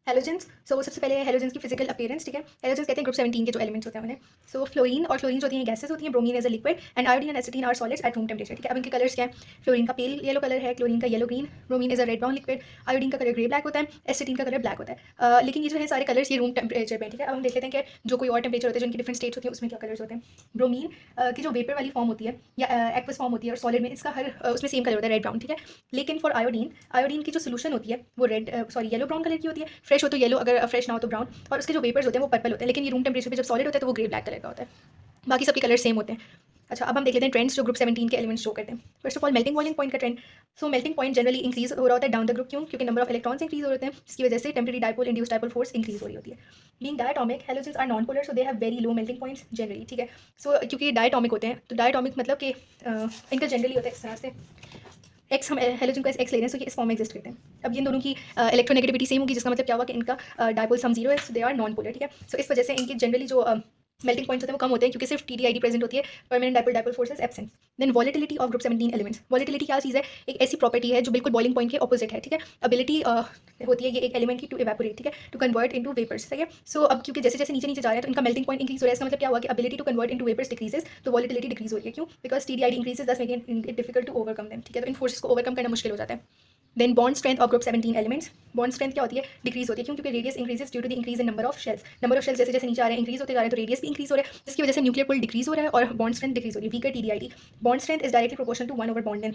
Halogens. सो सबसे पहले halogens की फिजिकल अपीयरेंस, ठीक है। हेलोजेंस कहते हैं ग्रुप 17 के जो एलिमेंट्स होते हैं उन्हें। सो फ्लोरीन और फ्लोरीन जो होती हैं गैसेस होती हैं, bromine as a liquid and iodine and astatine are solids at room temperature, ठीक है। अब इनके कलर्स क्या है? फ्लोरीन का पेल येलो कलर है, क्लोरीन का yellow green, bromine is a red brown liquid, iodine का कलर ग्रे ब्लैक होता है, एसिटीन का कलर ब्लैक होता है। लेकिन ये जो है सारे कलर्स ये रूम टेम्परेचर पे, ठीक है। अब हम देख लेते हैं कि जो कोई और टेम्परेचर होता है, जो इनकी डिफरेंट स्टेट्स होती है, उसमें क्या कलर्स होते हैं। ब्रोमीन की जो वेपर वाली फॉर्म होती है या एक्वस फॉर्म होती है और सॉलिड में, इसका हर उसमें सेम कलर होता है, रेड ब्राउन, ठीक है। लेकिन फॉर आयोडीन, आयोडीन की जो सोल्यूशन होती है वो येलो ब्राउन कलर की होती है। फ्रेश हो तो येलो, अगर फ्रेश ना हो तो ब्राउन, और उसके जो वेपर्स होते हैं वो पर्पल होते हैं। लेकिन ये रूम टेम्परेचर पे जब सॉलिड होता है तो वो ग्रे ब्लैक कलर का होता है। बाकी सबके कलर सेम होते हैं। अच्छा, अब हम देख लेते हैं ट्रेंड्स जो ग्रुप 17 के एलिमेंट्स शो करते हैं। First of all melting boiling point का trend. So melting point generally increase हो रहा होता है डाउन द ग्रुप, क्योंकि नंबर ऑफ इलेक्ट्रॉन्स इंक्रीज हो रहे हैं, जिसकी वजह से temporary dipole induced dipole force increase हो रही होती है। Being diatomic, halogens are non polar, so they have very low melting points generally, ठीक है। सो क्योंकि डायटोमिक होते हैं, तो डायटोमिक मतलब कि इनका जनरली होता है इस तरह से एक्स, हम हेलोजन को एक्स ले रहे हैं, सो ये इस फॉर्म में एक्जिस्ट करते हैं। अब इन दोनों की इलेक्ट्रोनेगेटिविटी सेम होगी, जिसका मतलब क्या हुआ कि इनका डायपोल सम जीरो है, सो दे आर नॉन पोलर, ठीक है। सो इस वजह से इनकी जनरली जो मेल्टिंग पॉइंट्स होते हैं वो कम होते हैं, क्योंकि सिर्फ TDID प्रेजेंट होती है, permanent dipole dipole forces absent. Then volatility of group 17 elements. Volatility क्या चीज़ है? एक ऐसी प्रॉपर्टी है जो बिल्कुल बॉइलिंग पॉइंट के ऑपोजिट है, ठीक है। एबिलिटी होती है ये एक एलिमेंट की टू इवेपोरेट, ठीक है, टू कन्वर्ट इनटू वेपर्स, ठीक है। सो अब क्योंकि जैसे जैसे नीचे नीचे जा रहे हैं तो इनका मेल्टिंग पॉइंट इंक्रीज हो रहा है, इसका मतलब क्या हुआ कि ability to convert into vapours decreases, तो वॉलेटिलिटी डिक्रीज हो रही है। क्यों? Because TDID increases, thus making it difficult to overcome them, ठीक है। तो इन फोर्सेस को ओवरकम करना मुश्किल हो जाता है। Then bond strength of group 17 elements. Bond strength क्या होती है? डिक्रीज होती है। क्योंकि radius increases due to the increase in number of shells. Number of shells जैसे जैसे नीचे आ रहे हैं, इंक्रीज होते जा रहे हैं, तो रेडियस भी इंक्रीज हो रहा है, जिसकी वजह से न्यूक्लियर पुल डिक्रीज हो रहा है और बॉन्ड स्ट्रेंथ डिक्रीज हो रही है। Weaker TDID। Bond strength is directly proportional to 1/बॉन्ड लेंथ।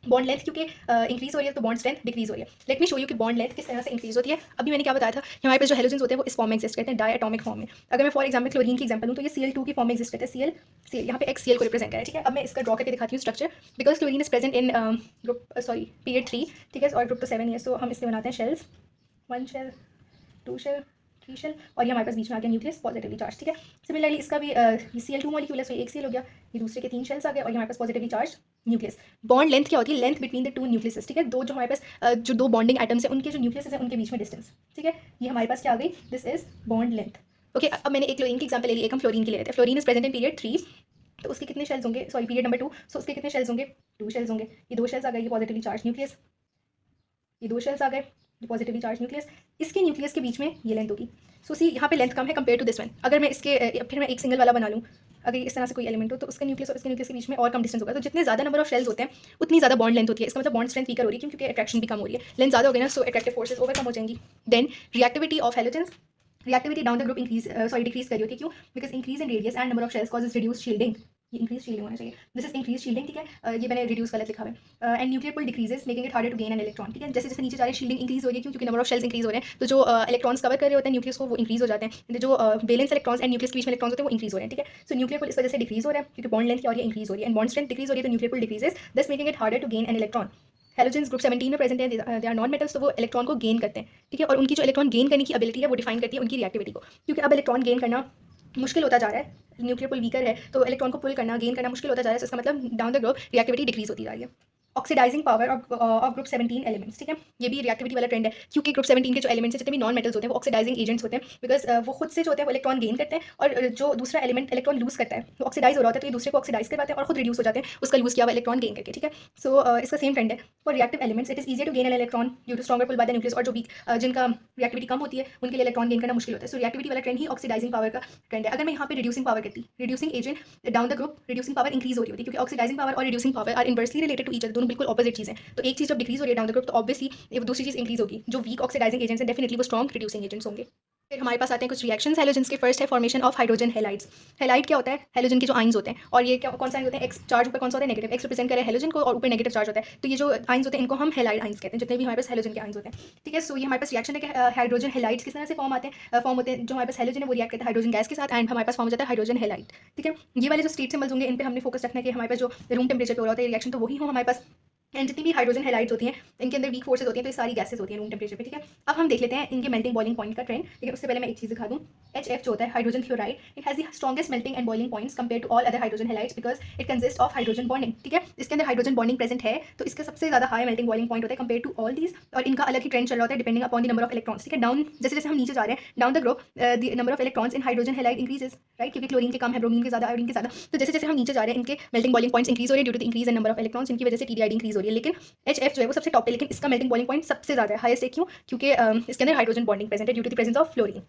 बॉन्ड लेंथ क्योंकि इंक्रीज हो रही है तो बॉन्ड स्ट्रेंथ डिक्रीज हो रही है। लेट मी शो यू कि बॉन्ड लेंथ किस तरह से इंक्रीज होती है। अभी मैंने क्या बताया था कि हमारे पास जो हेलोजेंस होते हैं वो इस फॉर्म में एक्जिस्ट करते हैं, डायटोमिक फॉर्म में। अगर मैं फॉर एग्जाम्पल क्लोरीन की एग्जाम्पल लूँ तो ये Cl2 की फॉर्म में एक्जिस्ट करता है। Cl यहाँ पे XCl को रिप्रेजेंट करा है, ठीक है। अब मैं इसका ड्रॉ करके दिखाती हूँ structure. Because chlorine is present in group period 3, ठीक है, और ग्रुप तो 7 है, सो हम इससे बनाते हैं शेल्स, 1 शेल, 2 शेल, 3 शेल, और ये हमारे पास बीच में आ गया न्यूक्लियस पॉजिटिवली चार्ज, ठीक है। सिमिलरली इसका भी Cl2 मॉलिक्यूल है, सो एक Cl हो गया, ये दूसरे के 3 शेल्स आ गए और ये हमारे पास positively charge nucleus. Bond length क्या होती है? Length between the two nucleus, ठीक है। दो जो हमारे पास जो दो बॉन्डिंग एटम्स हैं उनके जो न्यूक्लियस है उनके बीच में डिस्टेंस, ठीक है। ये हमारे पास क्या आ गई? This is bond length, okay. अब मैंने एक क्लोरीन की एग्जाम्पल ले ली, एक हम फ्लोरीन की ले लेते हैं। Fluorine is present in period 3, तो उसके कितने शेल्स होंगे? सॉरी, पीरियड नंबर 2, सो उसके कितने शेल्स होंगे? 2 शेल्स होंगे। ये 2 शेल्स आ गए, ये पॉजिटिवली चार्ज न्यूक्लियस, ये 2 शेल्स आ गए, ये पॉजिटिवली चार्ज न्यूक्लियस, इसके न्यूक्लियस के बीच में ये लेंथ होगी। सो सी यहाँ पे लेंथ कम है कंपेयर टू दिस वन। अगर मैं इसके फिर मैं एक सिंगल वाला बना लूँ, अगर इस तरह से कोई एलिमेंट हो तो उसका न्यूक्लियस और इसके न्यूक्लियस के बीच में और कम डिस्टेंस होगा। तो जितने ज़्यादा नंबर ऑफ शेल्स होते हैं उतनी ज़्यादा बॉन्ड लेंथ होती है। इसका मतलब बॉन्ड स्ट्रेंथ वीकर हो रही है, क्योंकि अट्रैक्शन भी कम हो रही है। लेंथ ज़्यादा हो गई ना, सो अट्रैक्टिव फोर्सेस ओवरकम हो जाएंगी। Then reactivity of halogens. Reactivity down the group decrease करी होती है। क्यों? Because increase in radius and number of shells causes reduce shielding. ये इंक्रीज शील्डिंग होना चाहिए, दिस इज इंक्रीज शील्डिंग, ठीक है। ये मैंने रिड्यूस गलत लिखा है। And nuclear pull decreases making it harder to gain an electron, ठीक है। जैसे जैसे नीचे जा रहे हैं शील्डिंग इंक्रीज हो रही है, क्योंकि नंबर ऑफ शेल्स इंक्रीज हो रहे हैं, तो जो इलेक्ट्रॉन्स कवर कर रहे होते हैं न्यूक्लियस को वो इंक्रीज हो जाते हैं। जो वैलेंस इलेक्ट्रॉन्स एंड न्यूक्लियस के बीच में इलेक्ट्रॉन्स होते हैं वो इंक्रीज हो रहे हैं, ठीक है। सो न्यूक्लियर पुल इस वजह से डिक्रीज हो रहा है, क्योंकि बॉन्ड लेंथ क्या हो रही है? इंक्रीज हो रही है, एंड बॉन्ड स्ट्रेंथ डिक्रीज हो रही है, तो nuclear pull decreases, thus making it harder to gain an electron. Halogens group 17 में प्रेजेंट है, दे आर नॉन मेटल्स, तो वो इलेक्ट्रॉन को गेन करते हैं, ठीक है। और उनकी जो इलेक्ट्रॉन गेन करने की एबिलिटी है वो डिफाइन करती है उनकी रिएक्टिविटी को, क्योंकि अब इलेक्ट्रॉन गेन करना मुश्किल होता जा रहा है। न्यूक्लियर पुल वीकर है तो इलेक्ट्रॉन को पुल करना, गेन करना मुश्किल होता जा रहा है, तो इसका मतलब down the group reactivity decrease होती जा रही है। Oxidising power of group 17 elements, ठीक है। ये भी रिएक्टिविटी वाला ट्रेंड है, क्योंकि ग्रुप 17 के जो एलिमेंट्स हैं, जितने भी नॉन मेटल्स होते हैं वो ऑक्सीडाइजिंग एजेंट्स होते हैं, बिकॉज वो खुद से जो होते हैं वो इलेक्ट्रॉन गेन करते हैं, और जो दूसरा एलिमेंट इलेक्ट्रॉन लूज करता है वो ऑक्सीडाइज हो रहा होता है, तो ये दूसरे को ऑक्सीडाइज करवाते हैं और खुद रिड्यूस हो जाते हैं उसका लूज किया हुआ इलेक्ट्रॉन गेन करके, ठीक है। सो इसका सेम ट्रेंड है for reactive elements. It is easier to gain an electron due to stronger pull by the nucleus, और जो वीक जिनका रिएक्टिविटी कम होती है उनके लिए इलेक्ट्रॉन गेन करना मुश्किल होता है। सो रिएक्टिविटी वाला ट्रेंड ही ऑक्सीडाइजिंग पावर का ट्रेंड है। अगर मैं यहाँ पे रिड्यूसिंग पावर करती, reducing agent down the group, reducing power increase हो रही होती है, क्योंकि ऑक्सीडाइजिंग पावर और reducing power are inversely related to each other, दोनों बिल्कुल ऑपोजिट चीज़ है। तो एक चीज़ जब डिक्रीज हो रही है डाउन द ग्रुप, तो ऑब्वियसली दूसरी चीज़ इंक्रीज होगी। जो वीक ऑक्सीडाइजिंग एजेंट्स हैं डेफिनेटली वो स्ट्रॉन्ग रिड्यूसिंग एजेंट्स होंगे। फिर हमारे पास आते हैं कुछ रिएक्शंस हेलोजेंस के। फर्स्ट है formation of hydrogen halides. Halide क्या होता है? हेलोजन के जो आइंस होते हैं, और ये क्या कौन सा होते हैं? एक्स चार्ज ऊपर कौन सा होता है? नेगेटिव। एक्स रिप्रेजेंट करे हेलोजन को और ऊपर नेगेटिव चार्ज होता है, तो ये जो आइंस होते हैं इनको हम हेलाइड आइंस कहते हैं, जितने भी हमारे पास हेलोजन के आइंस होते हैं, ठीक है। सो ये हमारे पास रिएक्शन है कि हाइड्रोजन हेलाइड्स किस तरह से फॉर्म आते हैं, फॉर्म होते हैं। जो हमारे पास हेलोजन है वो रिएक्ट करता है हाइड्रोजन गैस के साथ, एंड हमारे पास फॉर्म हो जाता है हाइड्रोजन हेलाइड, ठीक है। ये वाले जो स्टेट सिंबल्स होंगे इन पे हमने फोकस रखना है कि हमारे पास जो रूम टेम्परेचर पे हो रहा होता है रिएक्शन, तो वही हो हमारे पास। एंड जितनी भी हाइड्रोजन हेलाइड्स होती हैं इनके अंदर वीक फोर्सेस होती हैं, तो ये सारी गैसेस होती हैं रूम टेम्परेचर पे, ठीक है। अब हम देख लेते हैं इनके मेल्टिंग बॉइलिंग पॉइंट का ट्रेंड, लेकिन उससे पहले मैं एक चीज़ दिखा दूँ। HF जो होता है hydrogen fluoride, it has the strongest melting and boiling points compare to all other hydrogen halides, because it consist of hydrogen bonding, ठीक है। इसके अंदर हाइड्रोजन बॉन्डिंग प्रेजेंट है, तो इसका सबसे ज़्यादा हाई मेल्टिंग बॉइलिंग पॉइंट होता है कंपेयर टू ऑल दीज, और इनका अलग ही ट्रेंड चल रहा होता है depending upon the number of electrons, ठीक है। डाउन जैसे जैसे हम नीचे जा रहे हैं down the group, the number of electrons in hydrogen halide increases, right, क्योंकि क्लोरीन के कम है, ब्रोमीन के ज़्यादा, आयोडीन के ज़्यादा। तो जैसे जैसे हम नीचे जा रहे हैं इनके मेल्टिंग बॉइलिंग पॉइंट्स इंक्रीज हो रहे हैं due to the increase in number of electrons, इनकी वजह से TDID इंक्रीज हो रही है। रही है, लेकिन HF जो है वो सबसे टॉप पे, लेकिन इसका मेल्टिंग बॉइलिंग पॉइंट सबसे ज़्यादा है, हाईएस्ट है। क्यों? क्योंकि इसके अंदर हाइड्रोजन बॉन्डिंग प्रेजेंट है due to the presence of fluorine.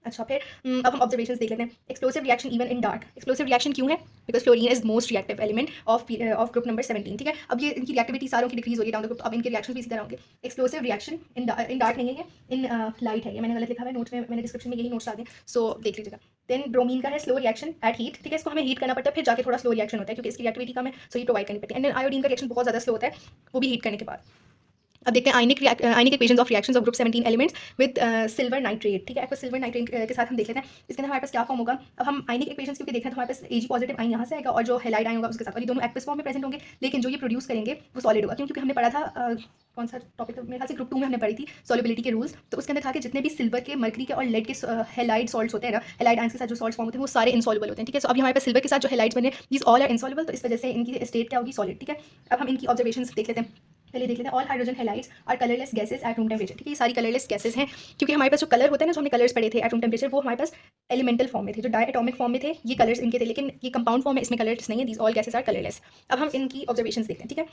अच्छा, फिर अब हम ऑब्जर्वेशंस देख लेते हैं। Explosive reaction even in dark. Explosive reaction क्यों है? Because fluorine is most reactive element of group number 17, ठीक है। अब ये इनकी रिएक्टिविटी सारों की डिक्रीज हो रही है डाउन द ग्रुप, अब इनके रिएक्शन भी इसी तरह होंगे। एक्सप्लोसिव रिएक्शन इन डार्क नहीं है ये, इन लाइट है, ये मैंने गलत लिखा है नोट्स में, मैंने डिस्क्रिप्शन में यही नोट्स डाल दिए, सो देख लीजिएगा। देन ब्रोमीन का है स्लो रिएक्शन एट हीट, ठीक है, इसको हमें हीट करना पड़ता है, फिर जाके थोड़ा स्लो रिएक्शन होता है क्योंकि इसकी रिएक्टिविटी कम है, सो ये प्रोवाइड करनी पड़ती है। एंड आयोडीन का रिएक्शन बहुत ज़्यादा स्लो होता है, वो भी हीट करने के बाद। अब देखते हैं ionic equations of reactions of group 17 elements with silver nitrate, ठीक है। आपको सिल्वर नाइट्रेट के साथ हम देख लेते हैं इसके अंदर हमारे पास क्या फॉर्म होगा। अब हम आयनिक इक्वेशंस क्योंकि देख रहे हैं तो हमारे पास Ag पॉजिटिव आयन यहाँ से आएगा और जो हेलाइड आयन होगा उसके साथ, और ये दोनों एक्वस फॉर्म में प्रेजेंट होंगे, लेकिन जो ये प्रोड्यूस करेंगे वो सॉलिड होगा। क्योंकि हमने पढ़ा था कौन सा टॉपिक, मेरे ख्याल से ग्रुप 2 में हमने पढ़ी थी सॉल्युबिलिटी के रूल्स, तो उसके अंदर था कि जितने भी सिल्वर के, मर्करी के और लेड के हेलाइड सॉल्ट्स होते हैं ना, हेलाइड आयंस के साथ जो सॉल्ट्स फॉर्म होते हैं वो सारे इनसॉल्युबल होते हैं, ठीक है। सो अभी हमारे पास सिल्वर के साथ जो हेलाइड्स बने दीज ऑल आर इनसॉल्युबल, तो इस वजह से इनकी स्टेट क्या होगी, सॉलिड, ठीक है। अब हम इनकी ऑब्जर्वेशंस देख लेते हैं। पहले देख लेते हैं all hydrogen halides are colourless gases at room temperature, ठीक है। ये सारी कलरलेस गैसेस हैं क्योंकि हमारे पास जो कलर होते हैं ना, जो हमने कलर्स पढ़े थे एट रूम टेम्परेचर, वो हमारे पास एलिमेंटल फॉर्म में थे, जो डायटोमिक फॉर्म में थे ये कलर्स इनके थे, लेकिन ये कंपाउंड फॉर्म में इसमें कलर्स नहीं है, these all gases are colourless. अब हम इनकी ऑब्जर्वेशंस देखते हैं, ठीक है।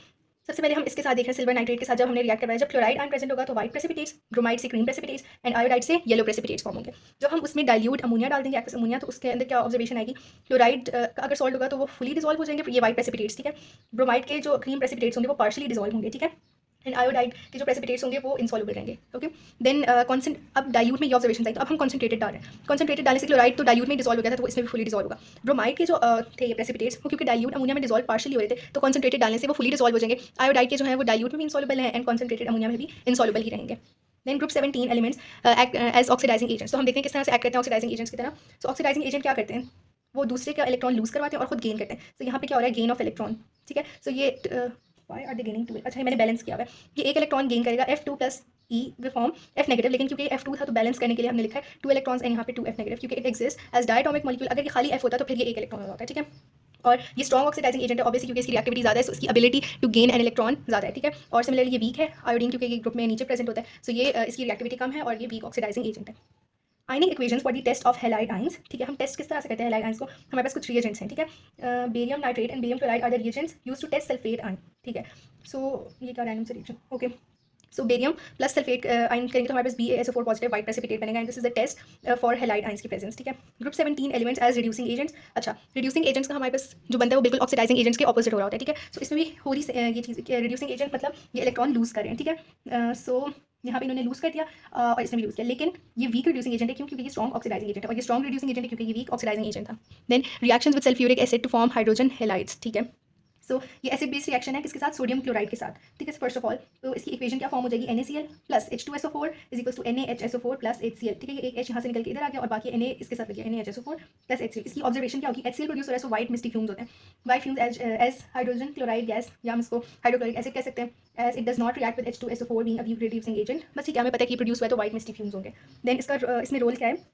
सबसे पहले हम इसके साथ देख रहे हैं सिल्वर नाइट्रेट के साथ जब हमने रिएक्ट करवाया, जब क्लोराइड आयन प्रेजेंट होगा तो व्हाइट प्रेसिपिटेट्स, ब्रोमाइड से ग्रीन प्रेसिपिटेट्स एंड आयोडाइड से येलो प्रेसिपिटेट्स फॉर्म होंगे। जब हम उसमें डाइल्यूट अमोनिया डाल देंगे, एक्वस अमोनिया, तो उसके अंदर क्या ऑब्जर्वेशन आएगी, क्लोराइड का अगर सॉल्ट होगा तो वो फुली डिसॉल्व हो जाएंगे, ये व्हाइट प्रेसिपिटेट्स, ठीक है। ब्रोमाइड के जो ग्रीन प्रेसिपिटेट्स होंगे वो पार्शियली डिसॉल्व होंगे, ठीक है। एंड आयोडाइड के जो प्रेसिपिटेट्स होंगे वो इनसॉल्युबल रहेंगे, ओके। देन अब डाइल्यूट में ये ऑब्जर्वेशन आएगी। अब हम कॉन्सेंट्रेटेड डाल रहे हैं, कॉन्सेंट्रेटेड डालने से क्लोराइड तो डाइल्यूट में डिसॉल्व हो गया था, तो इसमें भी फुली डिसॉल्व होगा। ब्रोमाइड के जो थे ये प्रेसिपिटेट्स, वो क्योंकि डाइल्यूट अमोनिया में डिसॉल्व पार्शियली हो रहे थे, तो कॉन्सेंट्रेटेड डालने से वो फुली डिसॉल्व हो जाएंगे। आयोडाइड के जो है वो डाइल्यूट में भी इनसॉल्युबल है एंड कॉन्सेंट्रेटेड अमोनिया में भी इनसॉल्युबल ही रहेंगे। Then group 17 elements act as oxidising agents, तो हम देखते हैं किस तरह से एक्ट करते हैं ऑक्सीडाइजिंग एजेंट्स की तरह। सो ऑक्सीडाइजिंग एजेंट क्या करते हैं, वो दूसरे का इलेक्ट्रॉन लूज करवाते हैं और खुद गेन करते हैं। तो यहाँ पे क्या हो रहा है, गेन ऑफ इलेक्ट्रॉन, ठीक है। सो ये why are they gaining two, अच्छा मैंने बैलेंस किया हुआ है, ये एक इलेक्ट्रॉन गेन करेगा F2 plus E will form F negative, लेकिन क्योंकि F2 था तो बैलेंस करने के लिए हमने लिखा है 2 इलेक्ट्रॉन्स एंड यहाँ पे 2 F नेगेटिव, क्योंकि it exist as diatomic molecule. अगर ये खाली F होता तो फिर ये एक इलेक्ट्रॉन होता है, ठीक है। और ये स्ट्रॉन्ग ऑक्सीडाइजिंग एजेंट है ऑब्वियसली क्योंकि इसकी रिएक्टिविटी ज़्यादा है, सो इसकी ability to gain an electron ज़्यादा है, ठीक है। और सिमिलरली ये वीक है आयोडीन क्योंकि ये ग्रुप में नीचे प्रेजेंट होता है, सो ये इसकी रिएक्टिविटी कम है और ये वीक ऑक्सीडाइजिंग एजेंट है। Ionic equations for the test of halide ions, ठीक है। हम टेस्ट किस तरह से करते हैं हेलाइड आयंस को, हमारे पास कुछ रिएजेंट्स हैं, ठीक है। Barium nitrate and barium chloride are the reagents used to test sulphate ion, ठीक है। सो ये क्या रैंडम से reaction, okay. So barium plus sulphate ion करेंगे तो हमारे पास BaSO4 पॉजिटिव व्हाइट प्रेसिपिटेट बनेगा and this is the test for halide ions की प्रेजेंस, ठीक है। Group 17 elements as reducing agents, अच्छा रिड्यूसिंग एजेंट्स का हमारे पास जो बनता है वो बिल्कुल ऑक्सीडाइजिंग एजेंट्स के ऑपोजिट हो रहा होता है, ठीक है। सो इसमें भी हो रही ये चीज़ रिड्यूसिंग एजेंट मतलब ये इलेक्ट्रॉन लूज कर रहे हैं, ठीक है। सो यहाँ पे इन्होंने लूज कर दिया और इसने भी लूज किया, लेकिन ये वीक रिड्यूसिंग एजेंट है क्योंकि ये स्ट्रॉन्ग ऑक्सीडाइजिंग एजेंट है, और ये स्ट्रॉन्ग रिड्यूसिंग एजेंट है क्योंकि ये वीक ऑक्सीडाइजिंग एजेंट था। Then reactions with sulphuric acid to form hydrogen halides, ठीक है। सो ये एसिड बेस रिएक्शन है किसके साथ, सोडियम क्लोराइड के साथ, ठीक है। फर्स्ट ऑफ ऑल तो इसकी इक्वेशन क्या फॉर्म हो जाएगी, NaCl plus H2SO4 is equals to NaHSO4 plus HCl, ठीक है। ये एक H यहाँ से निकल के इधर आ गया और बाकी Na इसके साथ लग गया NaHSO4 प्लस HCl। इसकी ऑब्जर्वेशन क्या होगी, HCl प्रोड्यूस हो रहा है, सो व्हाइट मिस्टी फ्यूम्स होते हैं, white fumes as hydrogen chloride gas, या हम इसको हाइड्रोक्लोरिक एसिड कह सकते हैं, as it does not react with H2SO4 being a weak reducing agent. बस ठीक है, हमें पता है कि प्रोड्यूस हुआ है तो व्हाइट मिस्टी फ्यूम्स होंगे। देन इसका इसमें रोल क्या है,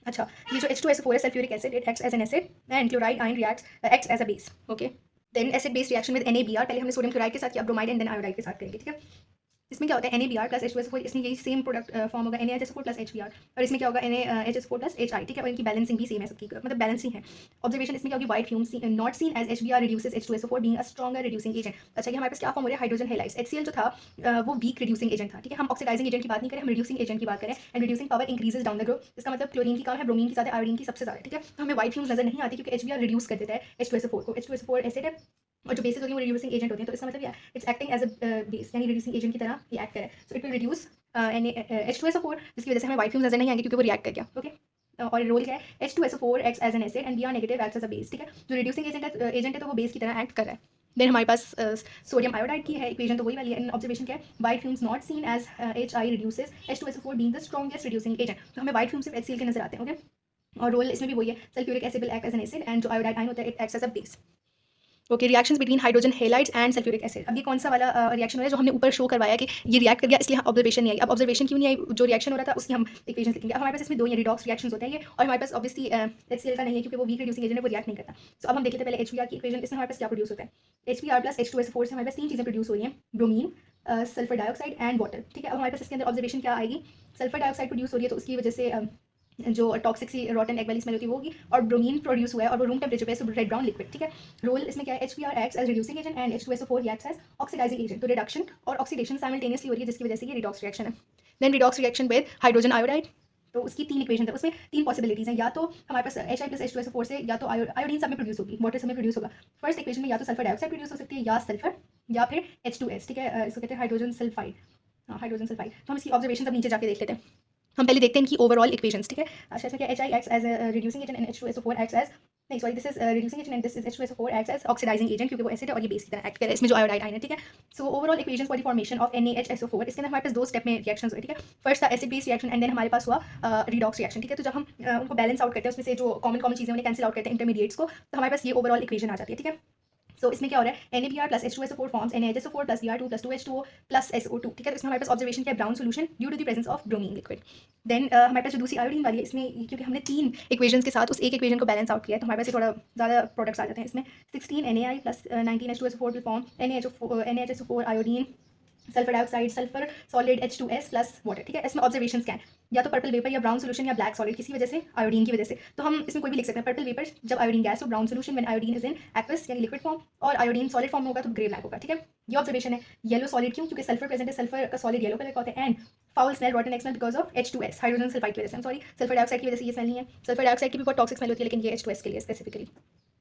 अच्छा ये जो H2SO4 है sulphuric acid, it acts as an acid and chloride ion acts as a base, okay. Then acid base reaction with NaBr, पहले हमने सोडियम क्लोराइड के साथ किया, ब्रोमाइड एंड देन आयोडाइड के साथ करेंगे, ठीक है। इसमें क्या होता है NaBr प्लस H2SO4, इसमें यही सेम प्रोडक्ट फॉर्म होगा NaHSO4 प्लस HBr, और इसमें क्या होगा NaHSO4 प्लस HI, ठीक है। और इनकी बैलेंसिंग भी सेम है, सबकी मतलब बैलेंसिंग है। ऑब्जर्वेशन इसमें क्या होगी, white fumes not seen as HBr reduces H2SO4 being a stronger reducing agent. अच्छा ये हमारे पास क्या फॉर्म हो रहा है, हाइड्रोजन हेलाइड्स। HCl जो था वो वीक रिड्यूसिंग एजेंट था, ठीक है। हम ऑक्सीडाइजिंग एजेंट की बात नहीं करें, हम रिड्यूसिंग एजेंट की बात करें, and reducing power increases down the group. इसका मतलब क्लोरीन की कम है, ब्रोमीन की ज़्यादा, आयोडीन की सबसे ज़्यादा, ठीक है। तो हमें व्हाइट फ्यूम्स नजर नहीं आती क्योंकि HBr रिड्यूस कर देता है H2SO4 को, H2SO4 एसिड है और जो बेसिस होती है वो रिड्यूसिंग एजेंट होती है, तो इसका मतलब it's acting as a base, यानी रिड्यूसिंग एजेंट की तरह ये एक्ट करे, so it will reduce H2SO4, जिसकी वजह से हमें व्हाइट फ्यूम्स नजर नहीं आएंगे क्योंकि वो रिएक्ट कर गया, ओके। और रोल क्या है, H2SO4 acts as an acid and Br negative acts as a base, ठीक है। जो रिड्यूसिंग एजेंट है तो वो बेस की तरह एक्ट कर रहा है। देन हमारे पास सोडियम आयोडाइड की है इक्वेशन, तो वही वाली है। ऑब्जर्वेशन क्या है, white fumes not seen as HI reduces H2SO4 being the strongest reducing agent, तो हमें व्हाइट फ्यूम्स सिर्फ HCl के नजर आते हैं, ओके। और रोल इसमें भी वही है, sulphuric acid will act as an acid and जो आयोडाइड आयन होता है it acts as a base, okay. Reactions between hydrogen halides and sulphuric acid, अब ये कौन सा वाला रिएक्शन हो रहा है जो हमने ऊपर शो करवाया कि ये रिएक्ट कर गया, इसलिए ऑब्जर्वेशन नहीं आई। अब ऑब्जर्वेशन क्यों नहीं आई, जो रिएक्शन हो रहा था उसकी हम इक्वेशंस लिखेंगे। अब हमारे पास इसमें दो रिडॉक्स रिएक्शंस होते हैं ये, और हमारे पास ऑब्वियसली HCl का नहीं है क्योंकि वो वीक रिड्यूसिंग एजेंट है, वो रिएक्ट नहीं करता। सो अब हम देख लेते हैं पहले HBr की इक्वेशन। इसमें हमारे पास क्या प्रोड्यूस होता है, HBr प्लस H2SO4 से हमारे पास तीन चीज़ें प्रोड्यूस हो रही हैं, bromine, sulphur dioxide and water, ठीक है। अब हमारे पास इसके अंदर ऑब्जर्वेशन क्या आएगी, सल्फर डाइऑक्साइड प्रोड्यूस हो रही है तो उसकी वजह से जो टॉक्सिक सी रॉटन एग वाली स्मेल होती है वो होगी, और ब्रोमीन प्रोड्यूस हुआ है और वो रूम टेम्परेचर पे रेड ब्राउन लिक्विड, ठीक है। रोल इसमें क्या है, HBr acts as reducing agent and H2SO4 acts as oxidising agent. तो रिडक्शन और ऑक्सीडेशन साइमल्टेनियसली हो रही है जिसकी वजह से ये रिडॉक्स रिएक्शन है। Then redox reaction with hydrogen iodide, तो उसकी 3 इक्वेशन है, उसमें 3 पॉसिबिलिटीज हैं, या तो हमारे पास Hi + H2SO4 से या तो आयोडीन सब में प्रोड्यूस होगी, वाटर सब में प्रोड्यूस होगा। फर्स्ट इक्वेशन में या तो सल्फर डाइऑक्साइड प्रोड्यूस हो सकती है, या सल्फर, या फिर H2S, ठीक है, इसको कहते हैं हाइड्रोजन सल्फाइड, हाँ हाइड्रोजन सल्फाइड। तो हम इसकी ऑब्जर्वेशन सब नीचे जाके देख लेते हैं। हम पहले देखते हैं इनकी ओवरऑल इक्वेशंस, ठीक है। अच्छा, इसमें क्या Hi acts as reducing agent and H2SO4 acts as, नहीं sorry, this is reducing agent and this is H2SO4 acts as oxidising agent, क्योंकि वो एसिड है और ये बेस की तरह एक्ट कर रहा है, इसमें जो आयोडाइड आयन है, ठीक है। So overall equations for the formation of NaHSO4, इसके अंदर हमारे पास 2 स्टेप में रिएक्शंस हुए, ठीक है। फर्स्ट था acid base reaction and then हमारे पास हुआ रिडॉक्स रिएक्शन, ठीक है। तो जब हम उनको बैलेंस आउट करते हैं, उसमें से जो कॉमन कॉमन चीज़ें उन्हें कैंसिल आउट करते हैं इंटरमीडिएट्स को, तो हमारे पास ये ओवरऑल इक्वेशन आ जाती है, ठीक है। सो इसमें क्या हो रहा है, NaBr + H2SO4 forms NaHSO4 + Br2 + 2H2O + SO2, ठीक है। तो इसमें हमारे पास ऑब्जर्वेशन क्या है, brown solution due to the presence of bromine liquid. Then हमारे पास जो दूसरी आयोडीन वाली है, इसमें क्योंकि हमने 3 इक्वेशंस के साथ उस एक इक्वेशन को बैलेंस आउट किया है, तो हमारे पास ये थोड़ा ज़्यादा प्रोडक्ट्स आ जाते हैं। इसमें 16 Na + 19 H2SO4 will form NaHSO4 iodine, sulphur dioxide, sulphur solid H2S plus water, ठीक है। इसमें ऑब्जर्वेशंस क्या है, या तो पर्पल वेपर या ब्राउन सोल्यूशन या ब्लैक सॉलिड, किसी वजह से आयोडीन की वजह से। तो हम इसमें कोई भी लिख सकते हैं, पर्पल वेपर जब आयोडीन गैस हो, brown solution when iodine is in aqueous यानी लिक्विड फॉर्म, और आयोडीन सॉलिड फॉर्म होगा तो ग्रे ब्लैक होगा, ठीक है। ये ऑब्जर्वेशन है। येलो सॉलिड क्यों, क्योंकि सल्फर प्रेजेंट है, सल्फर का सॉलिड येलो कलर का होता है। And foul smell रॉटन x smell because of H2S hydrogen sulphide की वजह से, सॉरी सल्फर डाइऑक्साइड की वजह से ये स्मेल नहीं है। सल्फर डाइऑक्साइड की भी बहुत टॉक्सिक स्मेल होती है, लेकिन ये H2S के लिए specifically.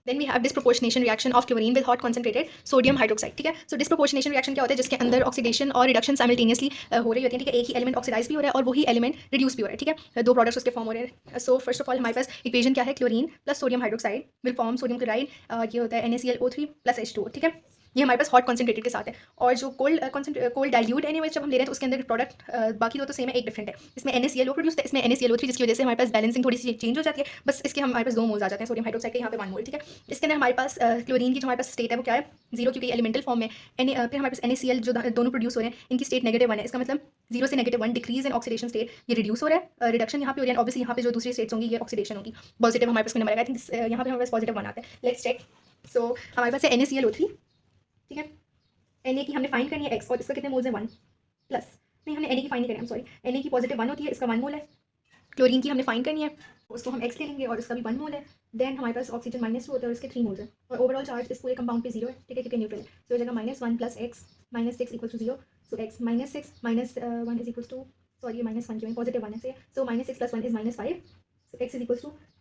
Then we have disproportionation reaction of chlorine with hot concentrated sodium hydroxide, ठीक है। सो disproportionation reaction क्या होता है, जिसके अंदर ऑक्सीडेशन और रिडक्शन साइमल्टेनियसली हो रही होती है, ठीक है। एक ही एलिमेंट ऑक्सीडाइज भी हो रहा है और वही एलिमेंट रिड्यूस भी हो रहा है, ठीक है। 2 प्रोडक्ट्स उसके फॉर्म हो रहे हैं। सो फर्स्ट ऑफ ऑल हमारे पास इक्वेशन क्या है, chlorine plus sodium hydroxide will form sodium chloride, ये होता है NaClO3 + H2O, ठीक है। ये हमारे पास हॉट कॉन्सेंट्रेटेड के साथ है। और जो कोल्ड डाइल्यूट एनीवेज जब हम ले रहे हैं तो उसके अंदर प्रोडक्ट बाकी दो तो सेम है, एक डिफरेंट है। इसमें NaClO प्रोड्यूस है, इसमें NaClO3, जिसकी वजह से हमारे पास बैलेंसिंग थोड़ी सी चेंज हो जाती है। बस इसके हमारे पास 2 मोल्स आ जाते हैं सोडियम हाइड्रोक्साइड के, यहाँ पे 1 मोल, ठीक है। इसके अंदर हमारे पास क्लोरीन की जो हमारे पास स्टेट है वो क्या है, 0, क्योंकि एलिमेंटल फॉर्म में। फिर हमारे पास NaCl जो दोनों प्रोड्यूस हो रहे हैं, इनकी स्टेट -1 है। इसका मतलब 0 से -1 डिक्रीज इन ऑक्सीडेशन स्टेट, ये रिड्यूस हो रहा है, रिडक्शन यहाँ पे हो रही है। ऑब्वियसली यहाँ पे जो दूसरी स्टेट्स होंगी ये ऑक्सीडेशन होगी। पॉजिटिव हमारे पास नंबर आएगा, आई थिंक यहाँ पे हमारे पास +1 आता है। Let's check. सो हमारे पास है NaClO3, ठीक है। Na की हमने फाइंड करनी है x, और इसका कितने मोल्स है 1 प्लस, नहीं हमने Na की फाइंड नहीं करनी है, सॉरी। Na की पॉजिटिव 1 होती है, इसका 1 मोल है। क्लोरीन की हमने फाइंड करनी है, उसको हम x ले लेंगे और इसका भी 1 मोल है। देन हमारे पास ऑक्सीजन -2 होता है और इसके 3 मोल्स है। और ओवरऑल चार्ज इस पूरे कंपाउंड पे 0 है, ठीक है, क्योंकि न्यूट्रल है। सो हो जाएगा -1 + x -6 = 0। सो x -6 -1 = सॉरी -1 क्यों है, पॉजिटिव 1 है। सो -6 + 1 = -5। सो x =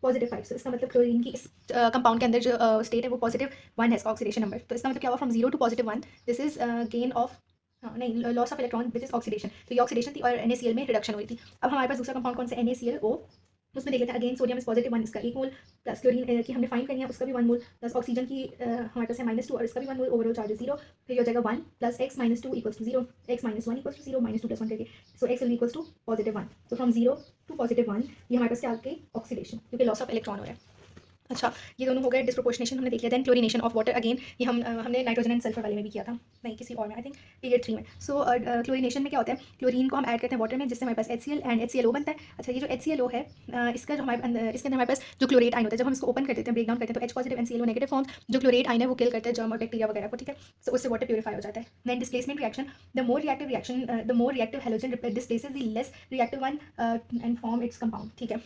+5। सो इसका मतलब क्लोरीन की इस कंपाउंड के अंदर जो स्टेट है वो +1 है, इसका ऑक्सीडेशन नंबर। तो इसका मतलब क्या हुआ, from 0 to +1 this is gain of, हाँ नहीं, loss of electron which is oxidation. तो ये ऑक्सीडेशन थी और NaCl में रिडक्शन हुई थी। अब हमारे पास दूसरा कंपाउंड कौन सा, NaClO। उसमें देख लेते हैं। अगेन सोडियम इज +1, इसका 1 मोल, प्लस क्लोरीन की हमने फाइंड करनी है, उसका भी 1 मोल, प्लस ऑक्सीजन की हमारे पास है -2 और इसका भी 1 मोल। Overall charge 0। फिर ये हो जाएगा 1 + x -2 = 0, x -1 = 0, -2 + 1 करके। सो x will be equals to +1। तो फ्रॉम 0 to +1 ये हमारे पास क्या आ गई, ऑक्सीडेशन, क्योंकि लॉस ऑफ इलेक्ट्रॉन हो रहा है। अच्छा, ये दोनों हो गए। डिस्प्रोपोर्शनेशन हमने देख लिया। Then chlorination of water, again ये हमने नाइट्रोजन एंड सल्फर वाले में भी किया था, नहीं किसी और में, आई थिंक पीरियड 3 में। सो क्लोरीनेशन में क्या होता है, क्लोरीन को हम ऐड करते हैं वाटर में, जिससे हमारे पास HCl एंड HClO बनता है। अच्छा, ये जो HClO है, इसका जो हमारे अंदर, इसके अंदर हमारे पास जो क्लोरेट आइन होता है, जब हम इसको ओपन कर देते हैं, ब्रेक डाउन करते हैं, तो H positive NClO negative forms, जो क्लोरेट आइन है वो किल करता है जर्म और बैक्टीरिया वगैरह को, ठीक है। सो उससे वाटर प्यूरीफाई हो जाता है। Then displacement reaction, the more reactive halogen displaces the less reactive one and form its compound, ठीक है।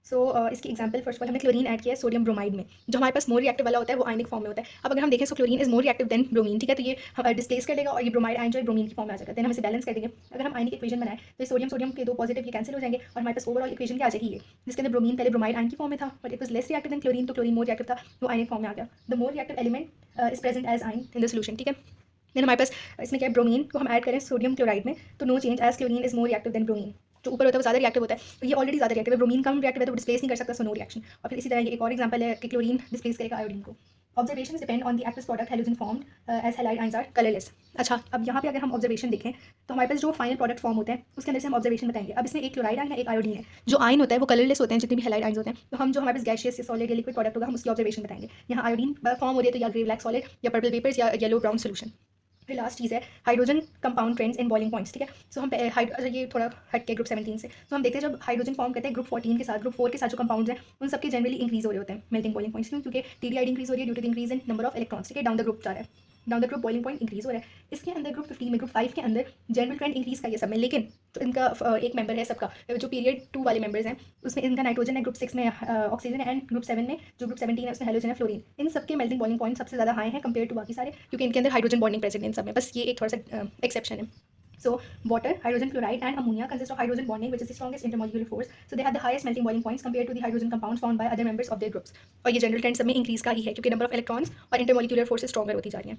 सो इसकी एग्जांपल, फर्स्ट ऑफ ऑल हमने क्लोरीन ऐड किया है सोडियम ब्रोमाइड में, जो हमारे पास मोर रिएक्टिव वाला होता है वो आयनिक फॉर्म में होता है। अब अगर हम देखें, so chlorine is more reactive than bromine, ठीक है। तो ये हम डिस्प्लेस कर देगा और ये ब्रोमाइड आयन जो है ब्रोमीन की फॉर्म में आ जाएगा। देन हम इसे बैलेंस कर देंगे। अगर हम आयनिक इक्वेशन बनाए तो सोडियम सोडियम के 2 पॉजिटिव ये कैंसिल हो जाएंगे और हमारे पास ओवरऑल इक्वेशन क्या आ जाएगी, ये जिसके अंदर ब्रोमीन पहले ब्रोमाइड आयन की फॉर्म में था, but it was less reactive than chlorine, तो क्लोरीन मोर रिएक्टिव था, वो आयनिक फॉर्म में आ गया। The more reactive element is present as ion in the solution, ठीक है। देन हमारे पास इसमें क्या है, ब्रोमीन को हम ऐड करें सोडियम क्लोराइड में, तो no change, as chlorine is more reactive than bromine. जो ऊपर होता है वो ज़्यादा रिएक्टिव होता है, तो ये ऑलरेडी ज़्यादा रिएक्टिव है। ब्रोमीन कम रिएक्टिव है तो डिस्प्लेस नहीं कर सकता, सो नो रिएक्शन। और फिर इसी तरह ये एक और एग्जांपल है कि क्लोरीन डिस्प्लेस करेगा आयोडीन को। Observation depend on the active product halogen formed as halide ions are colourless. अच्छा, अब यहाँ पे अगर हम ऑब्जर्वेशन देखें तो हमारे पास जो फाइनल प्रोडक्ट फॉर्म होते हैं उसके अंदर से हम ऑब्जर्वेशन बताएंगे। अब इसमें एक क्लोराइड आयन है, एक आयोडीन है। जो आयन होता है वो कलरलेस होते हैं, जितने भी हैलाइड आयंस होते हैं। तो हम जो हमारे पास गैशियस या सॉलिड या लिक्विड प्रोडक्ट होगा हम उसकी ऑब्जर्वेशन बताएंगे। यहाँ आयोडीन फॉर्म हो रही है तो या ग्रे ब्लैक सॉलिड या पर्पल वेपर्स या येलो ब्राउन सोल्यूशन। फिर लास्ट चीज़ है hydrogen compound trends in boiling points, ठीक है। सो हम ये थोड़ा हट के ग्रुप 17 से, तो हम देखते हैं जब हाइड्रोजन फॉर्म करते हैं ग्रुप 14 के साथ, ग्रुप 4 के साथ जो कंपाउंड्स हैं उन सबके जनरली इंक्रीज हो रहे होते हैं मेल्टिंग बॉइलिंग पॉइंट्स, क्योंकि TDI इंक्रीज हो रही है due to the increase in number of electrons, ठीक है, डाउन द ग्रुप जा रहा है। Now the group boiling point increase हो रहा है। इसके अंदर ग्रुप 15 में, ग्रुप 5 के अंदर जनरल ट्रेंड इंक्रीज का ये सब में, लेकिन तो इनका एक मेंबर है सबका, जो पीरियड 2 वाले मेंबर्स हैं उसमें इनका नाइट्रोजन है, ग्रुप 6 में ऑक्सीजन है, एंड ग्रुप 7 में जो ग्रुप 17 है उसमें हेलोजन है, फ्लोरीन। इन सबके मेल्टिंग बॉइलिंग पॉइंट सबसे ज़्यादा हाई है कंपेयर टू बाकी सारे, क्योंकि इनके अंदर हाइड्रोजन बॉन्डिंग प्रेजेंट है इन सब में, बस ये एक थोड़ा सा एक्सेप्शन है। So water, hydrogen fluoride and ammonia consist of hydrogen bonding, which is the strongest intermolecular force. So they have the highest melting boiling points compared to the hydrogen compounds found by other members of their groups. और ये general trend सब में increase का ही है, क्योंकि number of electrons और intermolecular forces stronger होती जा रही हैं।